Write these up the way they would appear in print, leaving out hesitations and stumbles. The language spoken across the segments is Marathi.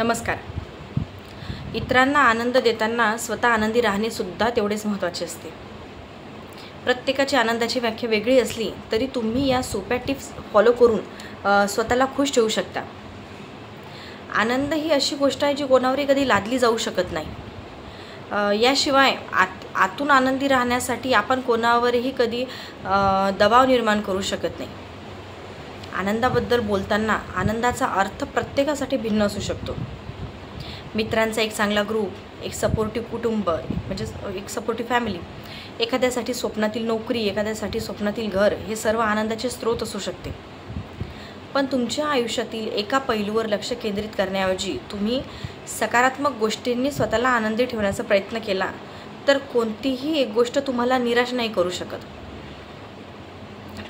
नमस्कार. इतरांना आनंद देताना स्वतः आनंदी राहणे सुद्धा तेवढेच महत्त्वाचे असते. प्रत्येकाची आनंदाची व्याख्या वेगळी असली तरी तुम्ही या सोप्या टिप्स फॉलो करून स्वतःला खुश ठेवू शकता. आनंद ही अशी गोष्ट आहे जी कोणावरही कधी लादली जाऊ शकत नाही. याशिवाय आतून आनंदी राहण्यासाठी आपण कोणावरही कधी दबाव निर्माण करू शकत नाही. आनंदाबद्दल बोलताना आनंदाचा अर्थ प्रत्येकासाठी भिन्न असू शकतो. मित्रांचा एक चांगला ग्रुप, एक सपोर्टिव्ह कुटुंब म्हणजे एक सपोर्टिव्ह फॅमिली, एखाद्यासाठी स्वप्नातील नोकरी, एखाद्यासाठी स्वप्नातील घर, हे सर्व आनंदाचे स्रोत असू शकते. पण तुमच्या आयुष्यातील एका पैलूवर लक्ष केंद्रित करण्याऐवजी तुम्ही सकारात्मक गोष्टींनी स्वतःला आनंदी ठेवण्याचा प्रयत्न केला तर कोणतीही एक गोष्ट तुम्हाला निराश नाही करू शकत.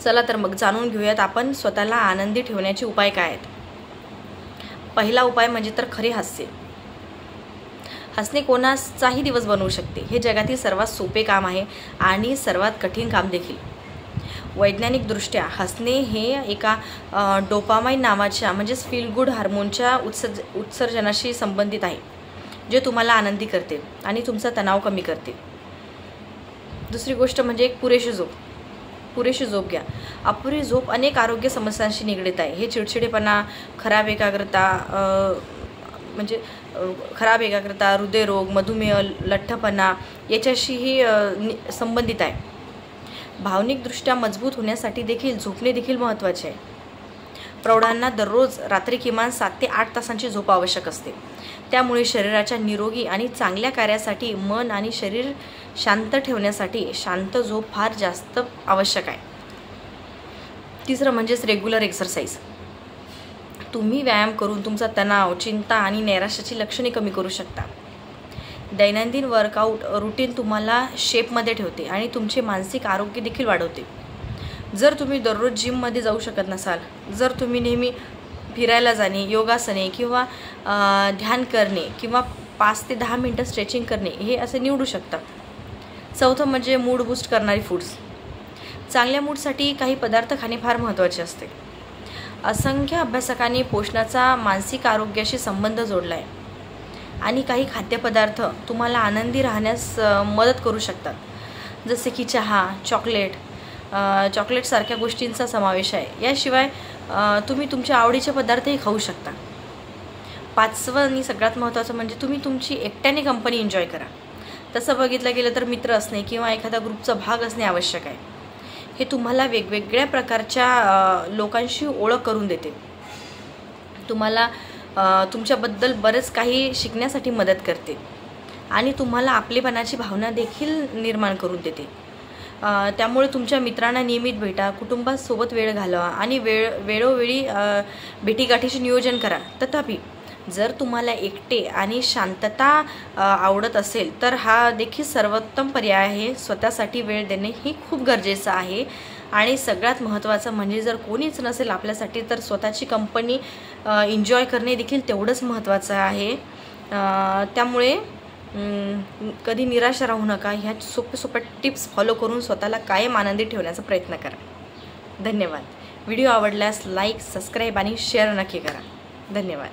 चला तर मग जाणून घेऊयात आपण स्वतःला आनंदी ठेवण्याचे उपाय काय आहेत. पहिला उपाय म्हणजे तर खरे हास्य. हसणे कोणाचाही दिवस बनवू शकते. हे जगातील सर्वात सोपे काम आहे आणि सर्वात कठीण काम देखील. वैज्ञानिकदृष्ट्या हसणे हे एका डोपामाइन नावाच्या म्हणजेच फील गुड हार्मोनच्या उत्सर्जनाशी संबंधित आहे, जे तुम्हाला आनंदी करते आणि तुमचा तणाव कमी करते. दुसरी गोष्ट म्हणजे एक पुरेशी झोप घ्या. अपुरी झोप अनेक आरोग्य समस्यांशी निगडीत आहे. हे चिडचिडेपणा, खराब एकाग्रता, हृदयरोग, मधुमेह, लठ्ठपणा याच्याशीही संबंधित आहे. भावनिकदृष्ट्या मजबूत होण्यासाठी देखील झोपणे देखील महत्त्वाचे आहे. प्रौढांना दररोज रात्री किमान 7 ते 8 तासांची झोप आवश्यक असते. त्यामुळे शरीराच्या निरोगी आणि चांगल्या कार्यासाठी मन आणि शरीर शांत ठेवण्यासाठी शांत झोप फार जास्त आवश्यक आहे. तिसरं म्हणजेच रेग्युलर एक्सरसाइज. तुम्ही व्यायाम करून तुमचा तणाव, चिंता आणि नैराश्याची लक्षणे कमी करू शकता. दैनंदिन वर्कआउट रुटीन तुम्हाला शेपमध्ये ठेवते आणि तुमचे मानसिक आरोग्य देखील वाढवते. जर तुम्ही दररोज जिममध्ये जाऊ शकत नसाल, जर तुम्ही नेहमी फिरायला जाणे, योगासने किंवा ध्यान करणे किंवा 5 ते 10 मिनटं स्ट्रेचिंग करणे हे असे निवडू शकता. चौथं म्हणजे मूड बूस्ट करणारी फूड्स. चांगल्या मूडसाठी काही पदार्थ खाणे फार महत्त्वाचे असते. असंख्य अभ्यासकांनी पोषणाचा मानसिक आरोग्याशी संबंध जोडला आहे आणि काही खाद्यपदार्थ तुम्हाला आनंदी राहण्यास मदत करू शकतात, जसे की चहा, चॉकलेटसारख्या गोष्टींचा समावेश आहे. याशिवाय तुम्ही तुमच्या आवडीचे पदार्थही खाऊ शकता. पाचवं आणि सगळ्यात महत्त्वाचं म्हणजे तुम्ही तुमची एकट्याने कंपनी एन्जॉय करा. तसं बघितलं गेलं तर मित्र असणे किंवा एखाद्या ग्रुपचा भाग असणे आवश्यक आहे. हे तुम्हाला वेगवेगळ्या प्रकारच्या लोकांशी ओळख करून देते. तुम्हाला तुमच्याबद्दल बरेच काही शिकण्यासाठी मदत करते आणि तुम्हाला आपलेपणाची भावना देखील निर्माण करून देते. त्यामुळे तुमच्या मित्रांना नियमित भेटा, कुटुंबासोबत वेळ घालवा आणि वेळोवेळी भेटीगाठीचे नियोजन करा. तथापि जर तुम्हाला एकटे आणि शांतता आवडत असेल तर हा देखील सर्वोत्तम पर्याय आहे. स्वतःसाठी वेळ देणे ही खूप गरजेचं आहे. आणि सगळ्यात महत्त्वाचं म्हणजे जर कोणीच नसेल आपल्यासाठी तर स्वतःची कंपनी एन्जॉय करणे देखील तेवढंच महत्त्वाचं आहे. त्यामुळे कधी निराश राहू नका. ह्या सोप्या टिप्स फॉलो करून स्वतःला कायम आनंदी ठेवण्याचा प्रयत्न करा. धन्यवाद. व्हिडिओ आवडल्यास लाईक, सबस्क्राईब आणि शेअर नक्की करा. धन्यवाद.